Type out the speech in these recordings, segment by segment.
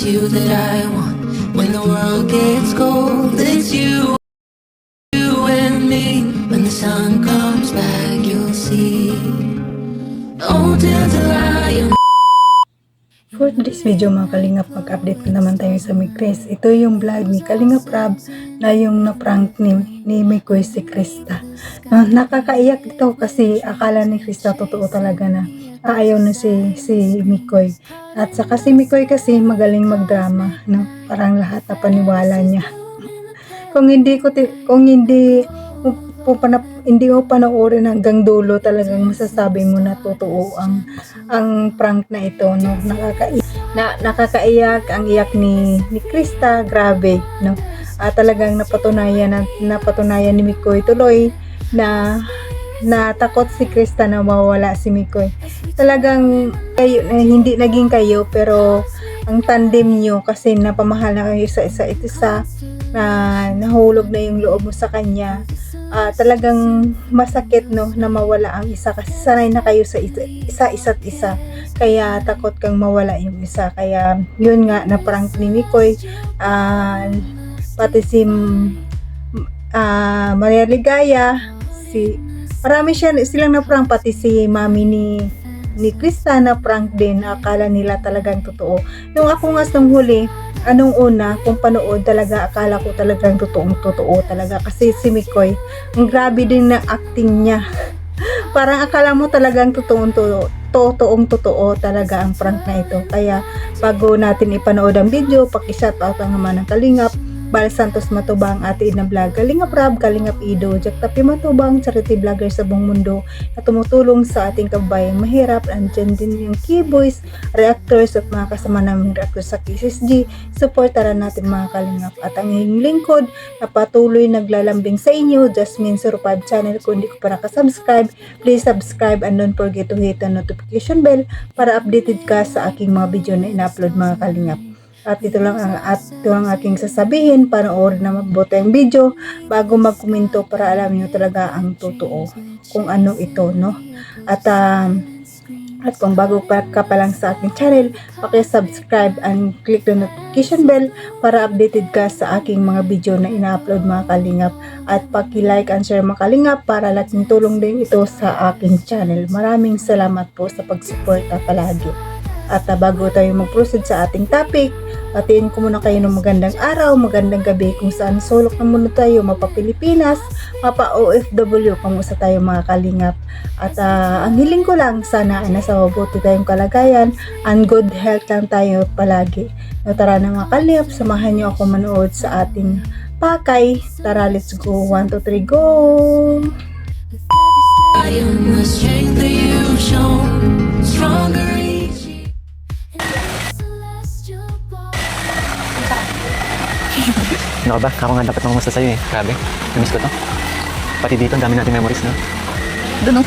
you that I want. When the world gets cold, it's you and me. When the sun comes back, you'll see. Oh, dandelion. For today's video mga Kalingap, mag-update ko naman tayo sa Migres. Ito yung vlog ni Kalingap Rab na yung na-prank ni Mikoy si Krista. Nakakaiyak ito kasi akala ni Krista totoo talaga na ayaw na si Mikoy. At saka si Mikoy kasi magaling magdrama, no? Parang lahat na paniwala niya. Kung hindi mo panoorin hanggang dulo, talagang masasabi mo na totoo ang prank na ito, no? Nakakaiyak ang iyak ni Krista, grabe, no? Talagang napatunayan ni Mikoy tuloy na takot si Krista na mawala si Mikoy. Talagang kayo, hindi naging kayo, pero ang tandem nyo kasi napamahal na kayo sa isa't isa, na nahulog na yung loob mo sa kanya. Talagang masakit, no, na mawala ang isa kasi sanay na kayo sa isa't isa, kaya takot kang mawala yung isa. Kaya yun nga, na prank ni Mikoy, pati si Maria Ligaya, marami silang na prank, pati si mami ni Krista na prank din. Akala nila talagang totoo. Yung ako nga nung huli, anong una, kung panood talaga, akala ko talagang totoo talaga. Kasi si Mikoy, ang grabe din na acting niya. Parang akala mo talagang totoo talaga ang prank na ito. Kaya bago natin ipanood ang video, paki-shoutout ang naman ng Kalingap Bal Santos Matubang, Ate Ina Vlog, Kalingap Rab, Kalingap Ido, Jack Tapi Matubang, charity vlogger sa buong mundo na tumutulong sa ating kababayang mahirap. Andyan din yung Keyboys, reactors at mga kasama namin reactors sa KSSG. Supportaran natin mga Kalingap. At ang inyong lingkod na patuloy naglalambing sa inyo, Jasmine 05 channel. Kung hindi ko pa nakasubscribe, please subscribe and don't forget to hit the notification bell para updated ka sa aking mga video na ina-upload mga Kalingap. At ito lang ang aking sasabihin, panoorin na mabuti ang video bago magkomento para alam niyo talaga ang totoo kung ano ito, no? At kung bago ka pa lang sa aking channel, paki-subscribe and click the notification bell para updated ka sa aking mga video na ina-upload mga Kalingap. At paki-like and share mga Kalingap para laking tulong din ito sa aking channel. Maraming salamat po sa pagsuporta palagi. At bago tayo mag-proceed sa ating topic, patiin ko muna kayo ng magandang araw, magandang gabi kung saan sulok na muna tayo, mapa-Pilipinas, mapa-OFW, kamusta tayo mga Kalingap. At ang hiling ko lang, sana ay nasa mabuti tayong kalagayan and good health lang tayo palagi. Tara na mga Kalingap, samahan niyo ako manood sa ating pakay. Tara, let's go. 1, 2, 3, go! I am the strength that you've shown, stronger each year. Ano ba? Ako nga dapat mamumusta sa'yo eh. Grabe, namiss ko to. Pati dito, ang dami nating memories na. Doon oh.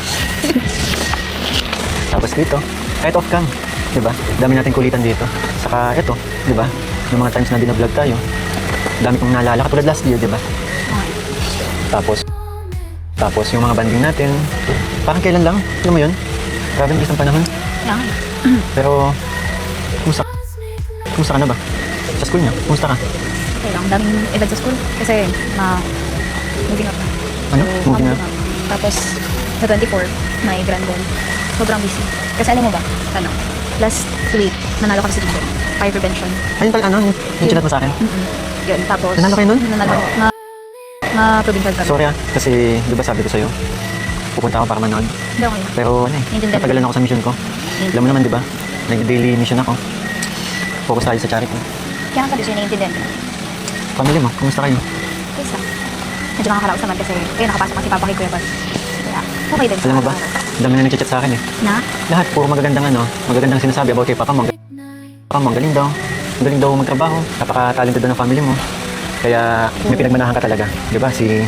Tapos dito, kahit off-cam, diba? Dami nating kulitan dito. Saka eto, diba? Yung mga times na binablog tayo, dami kong naalala, katulad last year, diba? Tapos yung mga banding natin, parang kailan lang, alam mo yun? Grabe ang isang panahon. Yeah. Pero, kumusta ka na ba? Sa school niya, kumusta ka? Okay lang, daming event sa school kasi moving up na. Ano? Moving up? Tapos, sa 24, may grand ball. Sobrang busy. Kasi alam mo ba, last week, nanalo kami sa teacher. Fire prevention. Ayun pala, yung chinat mo sa akin? Yun, tapos... Nanalo kayo nun? Nanalo. Provincial kami. Sorry kasi di ba sabi ko sa'yo, pupunta ako para manood. Hindi ako yun. Pero natagalan ako sa mission ko. Alam mo naman di ba, nag-daily mission ako. Focus tayo sa charity. Kaya nga sabi siya, naiintindihan ko. Pamilya mo, kumusta kayo? Okay lang. Medyo makakaraos naman kasi nakapasok kasi Papa kay Kuya Bas. Kaya, okay din. Alam mo ba, dami na nag-chat sa akin eh. Na? Lahat puro magagandang sinasabi about kay Papa mo. Papa mo, galing daw magtrabaho. Napaka-talented daw ng family mo. Kaya may pinagmanahan ka talaga. Di ba? Si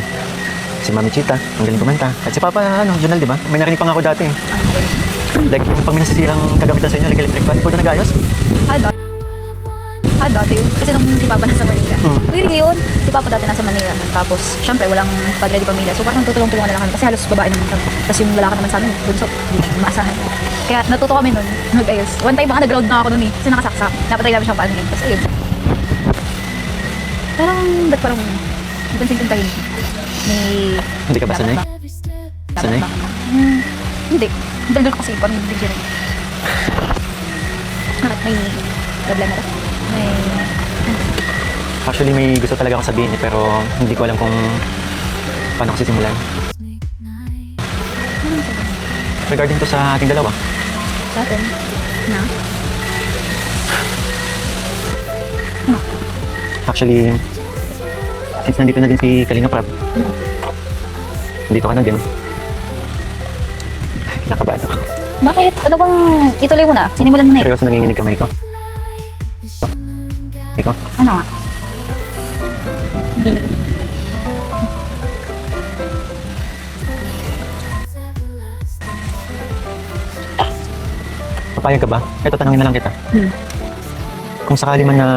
Mami Chita, ang galing kumanta. At si Papa, Jonal, di ba? May narinig pa nga ako dati. Like, yung pag may nasisirang kagamitan sa inyo, like electric fan, pwede nag-ayos? Dati yun. Kasi nung si Papa nasa Manila. Hmm. Really yun. Si Papa dati nasa Manila. Tapos, syempre, walang padre di pamilya. So, parang tutulong-tulungan na lang kami. Kasi halos babae naman kami. Tapos yung lalaki naman sa amin, bunso. Hindi maasahan. Kaya natuto kami nun. Nag-ayos. One time baka nag-ground na ako nun eh. Kasi nakasaksak. Napatay namin siyang paano. Tapos, ayun. Parang, ba't parang, pansin-tin tayo. May... Hindi ka ba sanay? Sanay? Hindi. Daldal ko kasi parang hindi rin. Bakit may problema ba? May... Actually, may gusto talaga ako sabihin pero hindi ko alam kung paano ko sisimulan. Regarding to sa ating dalawa. Sa atin? Na? Actually, since nandito na din si Kalinga Prab, dito ka na din. Nakabado ako. Bakit? Ano bang ituloy mo na? Sinimulan mo na eh. Seryoso nanginginig kamay ko. Ikaw? Ano nga? Papayag ka ba? Ito, tanongin na lang kita. Hmm. Kung sakali man na...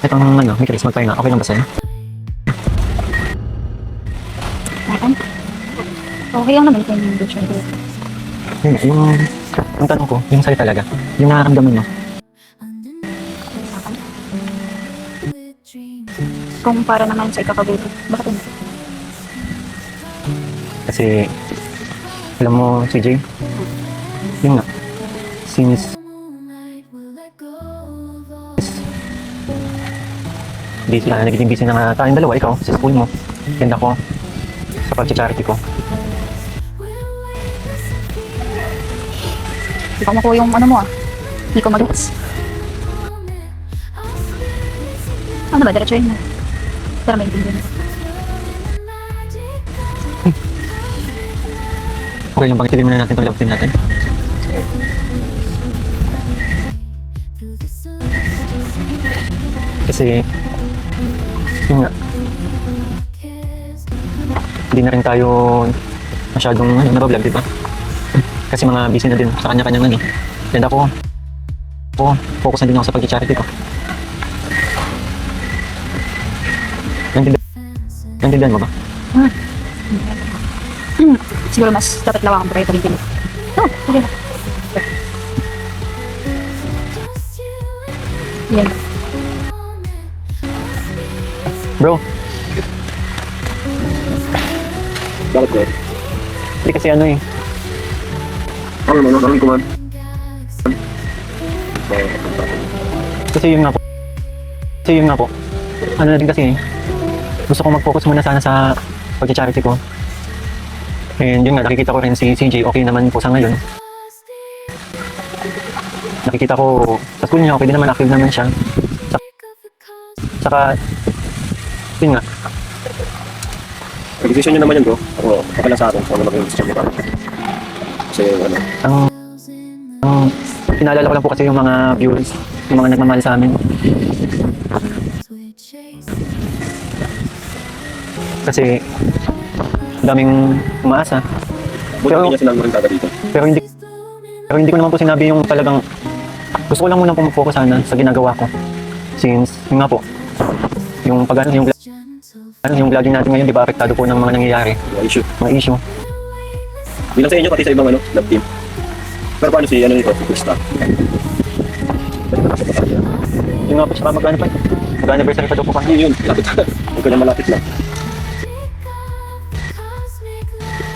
itong ano, may Chris, magpahinga. Okay lang ba sa'yo? Ayan. Okay lang naman kung yung picture ko. Yun, yung tanong ko, yung sa'yo talaga. Yung nararamdaman mo. Kung para naman sa ikakabuti. Bakit hindi? Kasi, alam mo, CJ, yun nga, since nagiging busy na nga tayong dalawa, ikaw sa school mo, and ako sa pag-charity ko. Hindi ko makuha yung ano mo ah. Hindi ko mag-gets. Ano ba? Diretso yun. Pero may hindi din. Okay lang bang itigil muna natin itong love team natin? Kasi, yun nga, hindi na rin tayo masyadong nabablog, di ba? Kasi mga busy na din sa kanya-kanyang ano. And ako, focus na din ako sa pag-charity ko. Nandiyan mo ba? Siguro mas dapat lawakan pa kayo pag-ibig. Oh, sige na. Yan. Bro, Bakit bro? hindi kasi ano eh. Ano ko man? Kasi yun nga po. Ano na din kasi, gusto ko mag-focus muna sana sa pag-charity ko. And yun nga, nakikita ko rin si CJ, okay naman po sa ngayon. Nakikita ko sa school niya, okay din naman, active naman siya. Saka, yun nga, Decision nyo naman yun bro. Ako, okay lang sa akin kung ano maging decision nyo para. Kasi ano, ang pinaalala ko lang po kasi yung mga viewers, yung mga nagmamahal sa amin. Kasi, daming umaasa. buti hindi niya sinabi rin taga dito. Pero hindi ko naman po sinabi yung talagang gusto ko lang muna po mag-focus sana sa ginagawa ko. Since, yun nga po, yung yung vlogging natin ngayon, di ba, apektado po ng mga nangyayari, Mga issue. mga issue. Bilang sa inyo, pati sa ibang ano, love team. Pero paano si ano nito, si Krista? Yung nga po, saka mag-ano pa, mag-anniversary pa daw po kami. Yun, lapit na. Huwag ka na malapit lang.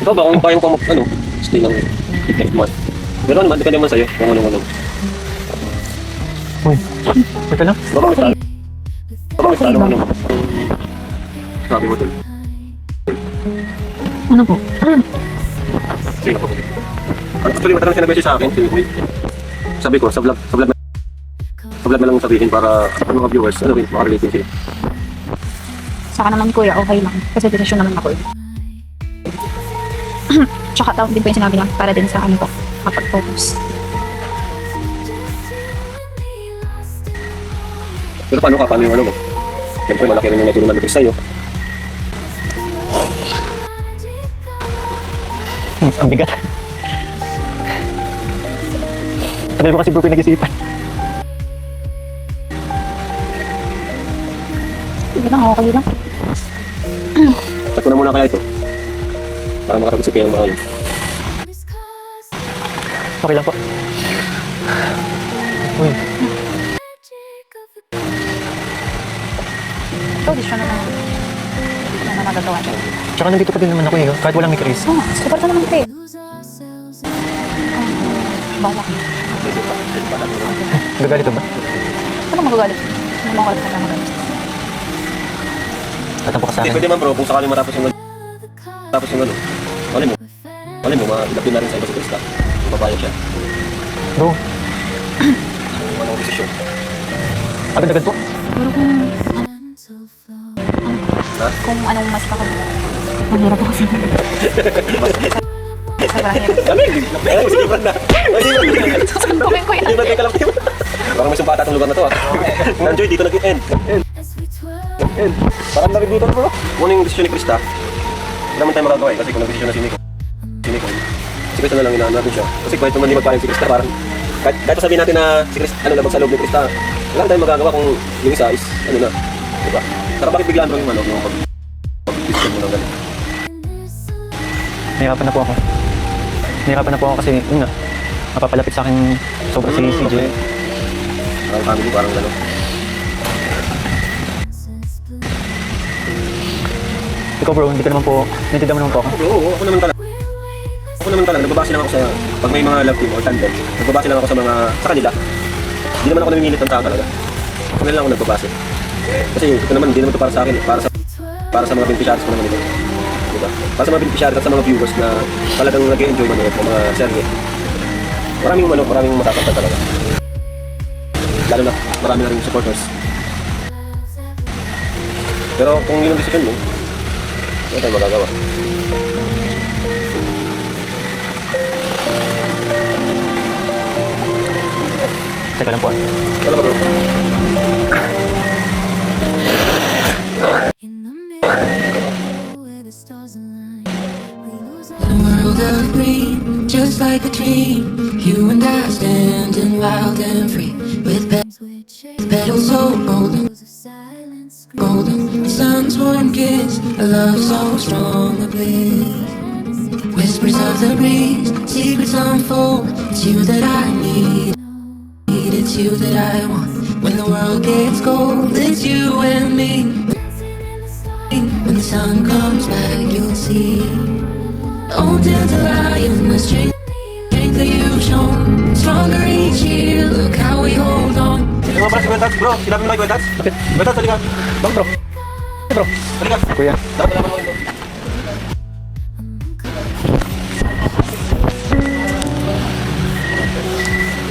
Ikaw ba, kung kaya mo pa ano, stay lang next month. Pero ano, depende naman sa'yo, kung ano. Uy, teka lang. Baka may talo. Baka may talo ano. Sabi mo dun. Ano po? Sige po. Actually, matagal sinabi siya sa akin, sabi ko, sa vlog na lang sabihin para sa mga viewers, ano rin, makarelate sila. Saka naman kuya, okay lang. Kasi desisyon naman ako eh. Tsaka tawag din po yung sinabi niya para din sa ano ko, kapag-focus. Pero paano yung ano mo? Siyempre, malaki rin yung natulungan nito sa'yo. Ang bigat. Tagal ko kasi bro pinag-isipan. Hindi lang, okay lang. Cut ko na muna kaya ito. Para makapag-isip kayo ng maayos. Okay lang po. Uy, Ito, di siya na lang. Hindi ko na magagawa siya. tsaka nandito pa din naman ako eh. Kahit walang may Chris. Oo nga, super ka naman kayo. Balak. Gagalit ba? Ano magagalit? Ano magalit ka na magalit? Tatampo ka sa Hindi, akin. pwede man bro, kung sakaling matapos yung tapos yung ano. Mali mo, mailapin na rin sa iba si Krista. Papayag siya. Bro, Kung anong desisyon. agad-agad po. Pero kung anong mas kakag... Mahirap ako sa sobrang hirap. Kami, ay, sige, Brad na. Sasandukin ko yan. Hindi, Brad, teka lang. Parang may sumpata itong lugar na to ah. Nanjoy, dito nag-end. Parang nag-dito bro. Kung ano yung desisyon ni Krista, wala naman tayo magagawa eh. Kasi kung nag-desisyon na si Nicole, si Krista na lang inaano natin siya. Kasi kahit naman di magpahayag si Krista, parang kahit sabihin natin na si Krista, ano labag sa loob ni Krista, wala naman tayong magagawa kung yung isa is, ano na, diba? Pero bakit biglaan bro yung ano, yung pag-desisyon mo ng gano'n? Nahirapan na po ako. Nahirapan na po ako kasi, yun nga, mapapalapit sa akin sobra si CJ. Parang family, parang gano'n. Ikaw bro, hindi ka naman po, naintindihan mo naman po ako. Oo, ako naman talaga. Ako naman talaga, nagbabase lang ako sa, pag may mga love team or tandem, nagbabase lang ako sa kanila. Hindi naman ako namimilit ng tao talaga. Ako na lang ako nagbabase. Kasi ito naman, hindi naman ito para sa akin, para sa mga beneficiaries ko naman ito. Diba? Para sa mga beneficiaries at sa mga viewers na talagang nag-enjoy manood ng mga serye. Maraming masasaktan talaga. Lalo na marami na rin supporters. Pero kung yun ang decision mo, wala tayong magagawa. Teka lang po. Wala ba bro? The world of green, just like a dream. You and I standing wild and free, with petals so golden, golden. The sun's warm kiss, a love so strong, a bliss. Whispers of the breeze, secrets unfold. It's you that I need, it's you that I want. When the world gets cold, it's you and me. When the sun comes back, you'll see. Oh, dandelion, the strength that you've shown. Stronger each year, look how we hold on. Sino nga pala si Gwentats? Bro, sinabi mo na Gwentats? Bakit? Gwentats, halika. Bang bro? Bro, Halika. kuya. Dapat naman mo ito.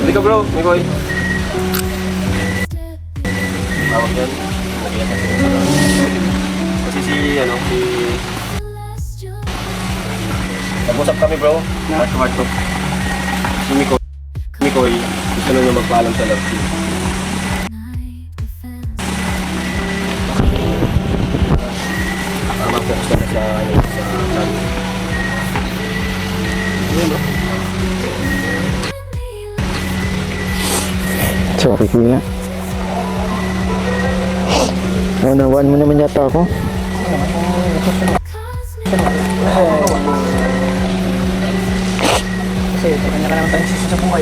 Halika bro, Mikoy. Tawag yan. Kasi si nag-usap kami bro. Heart to heart to. Si Mikoy, gusto na niya magpaalam sa love team. Para mag-focus na sa channel. Ayun bro. Sorry kuya. Naunawaan mo naman yata ako. Kasi kanya ka naman tayong sisi sa buhay.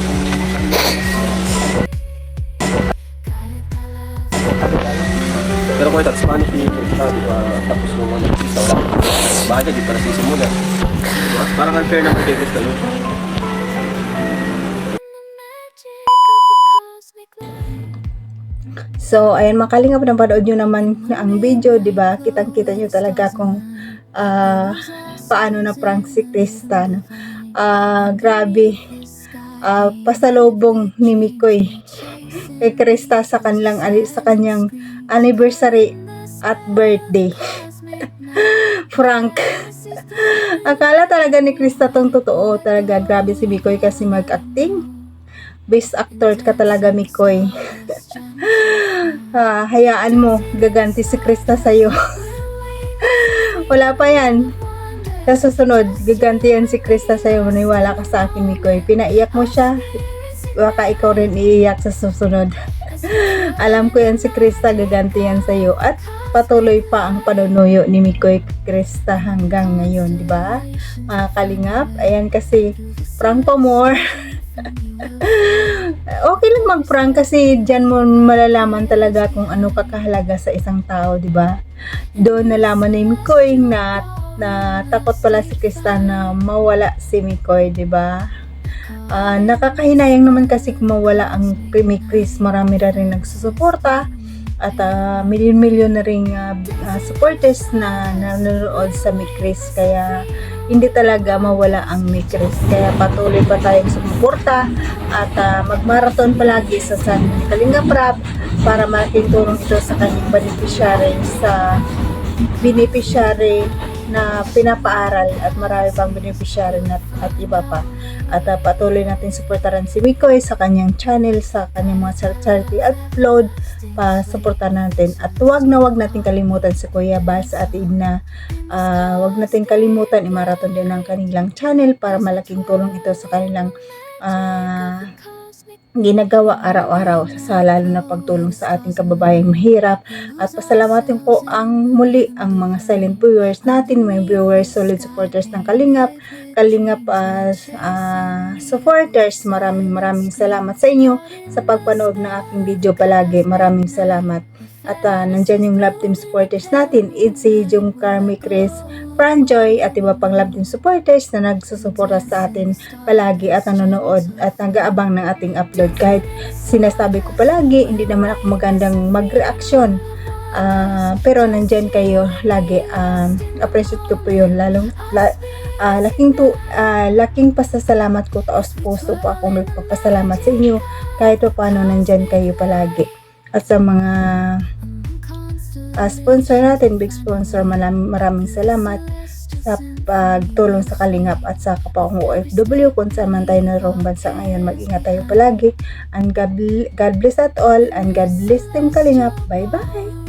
Pero kung ito, Spanish ni Krista, di ba, tapos nung ano, Krista, wala. Bakit hindi pa nasisimula? Diba? Parang unfair naman kay Krista yun. So, ayan, makalingap na panood nyo naman ang video, di ba? Kitang-kita nyo talaga kung paano na prank si Krista. No? Grabe. Pasalubong ni Mikoy kay Krista sa kanyang anniversary at birthday. Frank. Akala talaga ni Krista tong totoo. Talaga, grabe si Mikoy kasi mag-acting. Best actor ka talaga, Mikoy. Hayaan mo, gaganti si Krista sa'yo. Wala pa yan. Sa susunod, gaganti yan si Krista sa'yo. Maniwala ka sa akin, Mikoy. Pinaiyak mo siya. baka ikaw rin iiyak sa susunod. Alam ko yan si Krista, gaganti yan sa'yo. At patuloy pa ang panunuyo ni Mikoy Krista hanggang ngayon, di ba? Mga kalingap, ayan kasi prank pa more. Okay lang mag-prank kasi dyan mo malalaman talaga kung ano kakahalaga sa isang tao, di ba? Doon nalaman ni Mikoy na takot pala si Krista na mawala si Mikoy, di ba? Nakakahinayang naman kasi kung mawala ang Primi Chris. Marami na rin nagsusuporta at milyon-milyon na rin supporters na nanonood sa Mi Chris, kaya hindi talaga mawala ang Mi Chris. Kaya patuloy pa tayong sumuporta at magmarathon palagi sa San Kalinga Prab para malaking tulong ito sa kanyang beneficiary na pinapaaral at marami pang beneficiary at iba pa. At patuloy natin suportahan si Mikoy sa kanyang channel, sa kanyang mga charity upload, pa-suportahan natin. At wag natin kalimutan si Kuya Bas at Idna. Wag natin kalimutan i-marathon din ang kanilang channel para malaking tulong ito sa kanilang ginagawa araw-araw sa lalo na pagtulong sa ating kababayang mahirap. At pasalamatin po ang muli ang mga silent viewers natin, may viewers, solid supporters ng Kalingap supporters. Maraming salamat sa inyo sa pagpanood ng aking video palagi. Maraming salamat. At nandyan yung love team supporters natin, Itzy, Jungkar, Chris, Franjoy at iba pang love team supporters na nagsusuporta sa atin palagi at nanonood at nag-aabang ng ating upload. Kahit sinasabi ko palagi, hindi naman ako magandang mag-reaction, pero nandyan kayo lagi. Appreciate ko po yun. Laking pasasalamat ko, taos puso po akong nagpapasalamat sa inyo kahit pa paano nandyan kayo palagi. At sa mga sponsor natin, big sponsor, maraming salamat sa pagtulong sa Kalingap at sa kapwa kong OFW kung saan man tayo narong bansa ngayon. Mag-ingat tayo palagi, and God bless at all, and God bless Team Kalingap. Bye bye.